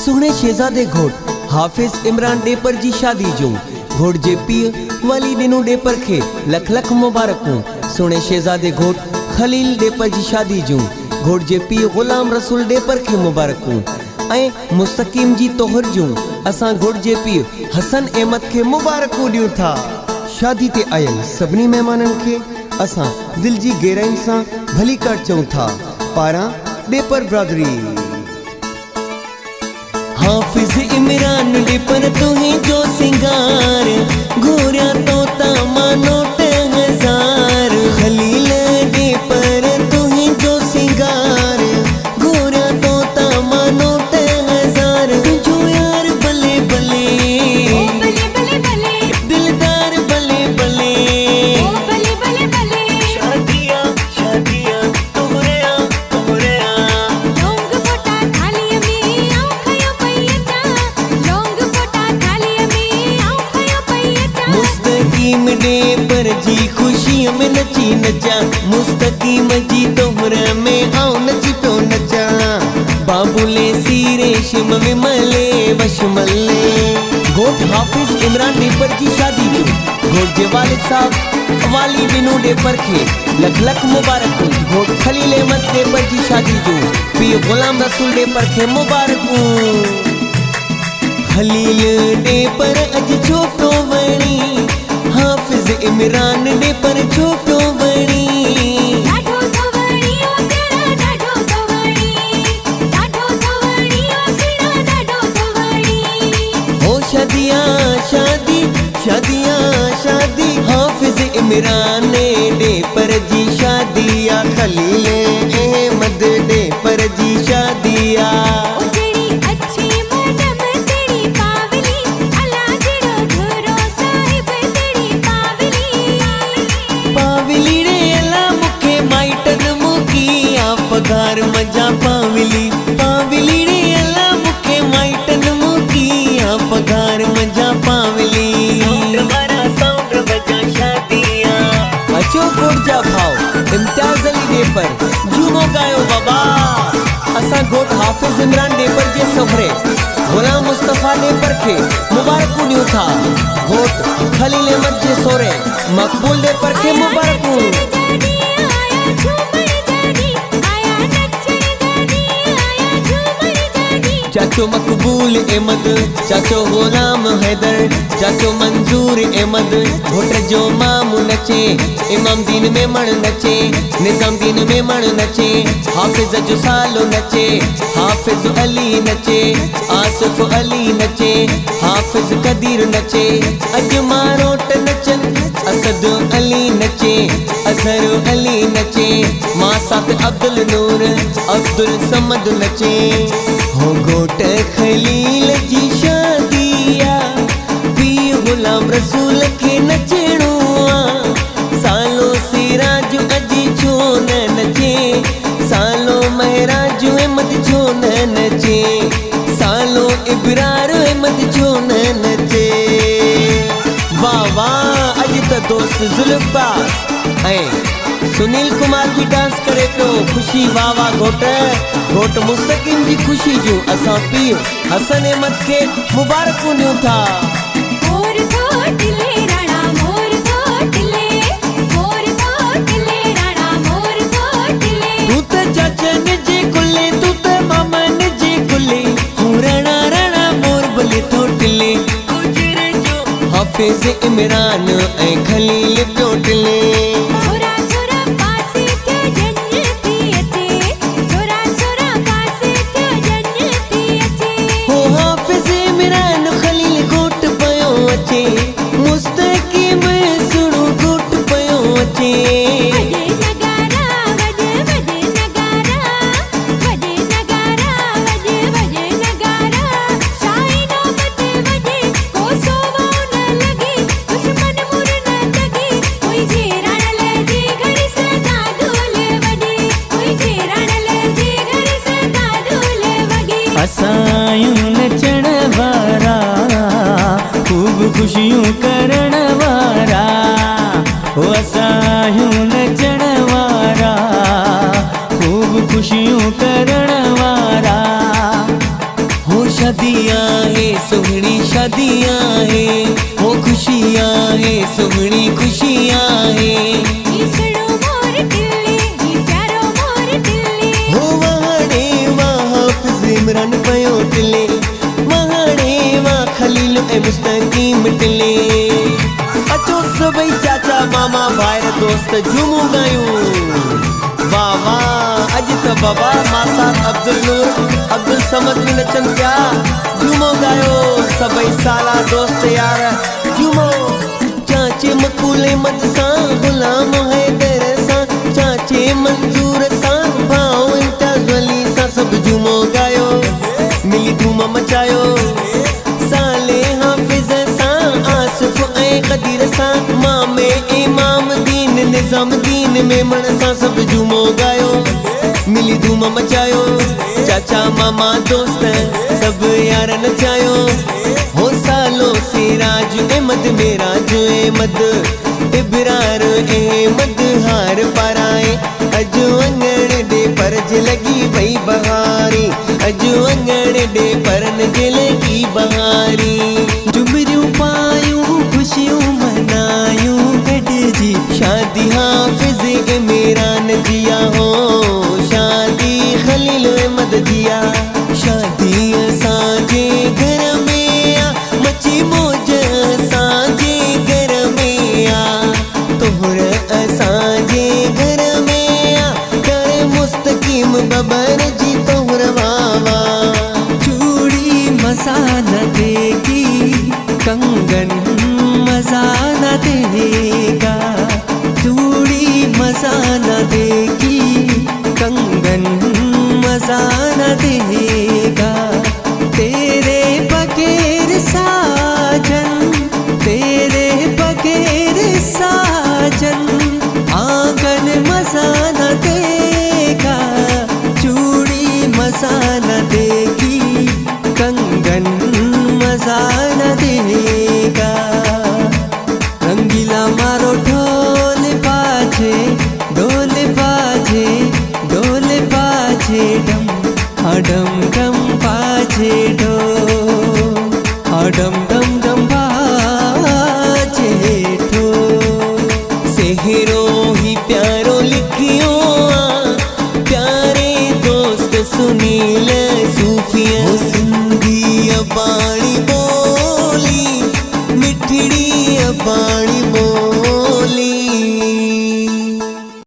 सुहिणे शहज़ादे घोट हाफिज़ इमरान डेपर जी शादी जूं घोट जे पीउ वली ॾिनू डेपर खे लख लख मुबारकूं। सुहिणे शहज़ादे घोट खलील डेपर जी शादी जूं घोट जे पीउ गुलाम रसूल डेपर खे मुबारकूं। ऐं मुस्तकीम जी तोहर जूं असां घोट जे पीउ हसन अहमद खे मुबारकूं ॾियूं था। शादी ते आयल सभिनी महिमाननि खे असां दिल जी गहराइनि सां भली कर चऊं था। पारां डेपर ब्रादरी। हाफिज़ इमरान डेपर तुहीं जो सिंगार घोरिया तो तामा नोट हजार। खलील डेपर तुहीं जो सिंगार घोरिया तो तामा नोट हजार। तुझो यार भले भले दिलदार भले भले शादियां शादियां तोहरिया तोहरिया। मुस्तकीम डेपर जी खुशी में नची नचा। मुस्तकीम जी तोहर में आओ नची पियो नचा। बाबुले सीरेशम विमले वशमले। घोट हाफिज़ इमरान डेपर जी शादी जूं घोट जे वालिद साहब वाली ॾिनू डेपर खे लख लख मुबारकूं। घोट खलील अहमद डेपर जी शादी जूं पीउ गुलाम रसूल डेपर खे मुबारकूं। खलील डेपर अज छोटो वणी हाफिज़ इमरान डेपर छोटो वणी। ओ शादियां शादी शादियां शादी हाफिज़ इमरान डेपर जी शादिया। खलील अहमद डेपर जी शादिया। पगार मजा पावली पावली रे अल्लाह मुखे माइटन मुकिया। पगार मजा पावली साउंड बजा शादियां। अचो घोट जा भाव इम्तियाज़ अली डेपर झूमो गायो बाबा। असां घोट हाफिज़ इमरान डेपर जे सोहरे गुलाम मुस्तफ़ा डेपर खे मुबारकूं ॾियूं था। घोट खलील अहमद जे सोहरे मक़बूल डेपर खे मुबारकूं। चाचो मकबूल अहमद चाचो गुलाम हैदर चाचो मंजूर अहमद। घोट जो मामू नचे इमाम दीन में मण नचे निज़ाम दीन में मण नचे। हाफिज़ जो सालो नचे हाफिज़ अली नचे आसिफ अली नचे हाफिज़ कदीर नचे। अज मारोट नचन असद अली नचे अजहर अली नचे। मासाक अब्दुल नूर अब्दुल समद नचे। हो घोट खलील जी शादिया पीउ गुलाम रसूल के नचणो आ। सालो सिराज अजी छो न नचे सालो महराज अहमद छो न नचे सालो इबरार अहमद छो न नचे। वाह वाह अज तो दोस्त जुल्फकार ऐं सुनील कुमार भी डांस करे तो खुशी। वाह वाह घोट घोट मुस्तकीम जी खुशी जूं असां पीउ हसन अहमद के मुबारकूं ॾियूं था। तू त चाचन जे कुले तू त मामन जे कुले हो रणा रणा मोर भले थोटले। हाफिज़ इमरान ऐं खलील टोटले। मुस्तकीम सुणो घोट पयो अचे। असायूं नचण वारा खूब खुशियूं करण वारा। हो असायूं नचण वारा खूब खुशियूं करण वारा। शादियां है सुहिणी शादियां है, हो खुशियां है सुहिणी खुशियां है। ईसड़ो मोर टिल्ले ही प्यारो मोर टिल्ले, हो वहाड़े वाह हाफिज इमरान पयो टिले, वहाड़े वाह खलील ए मुस्तकीम टिले। अचो सभई चाचा मामा भाई दोस्त झूमू गायूं। वाह वाह अज तो बाबा मासा अब्दुल नूर अब्दुल समद में नचन क्या झूमो गायो सभई साला दोस्त यार झूमो। चाचे मकबूल अहमद सां गुलाम हैदर सां, चाचे मंजूर सां भाऊ इम्तियाज वली सां सब झूमो गायो, मिली धूम मचायो। साले हाफिज सां आसिफ ऐं क़दीर सां, मामे इमाम दीन निज़ाम दीन मेमण सां सब झूमो गायो, मिली धूम मचायो। चाचा मामा दोस्त सब यार नचायो, हो सालो सिराज अहमद मेराज अहमद इबरार अहमद हार पाराए। अजो अंगण डे परज लगी भई बहारी, अजो अंगण डे परन जे लगी बहारी। झुमरियूं पायूं खुशियूं मनायूं गॾिजी, शादी हाफिज इमरान जिया हो, शादी खलील अहमद जिया। शादी असांजे घर में आ, मची मौज असांजे घर में आ, तोहर असांजे घर में आ, कर मुस्तकीम बबर जी तोहर वावा। चूड़ी मज़ा न देगी, कंगन मज़ा न देगा, चूड़ी मज़ा न देगी, कंगन मज़ा न देगा। तेरे बगैर साजन, तेरे बगैर साजन, आंगन मज़ा न देगा, चूड़ी मज़ा न देगी, कंगन मज़ा न देगा। रंगीला मारो ढोल बाजे, ढोल बाजे, ढोल बाजे डम, डम डम बाजे डो, डम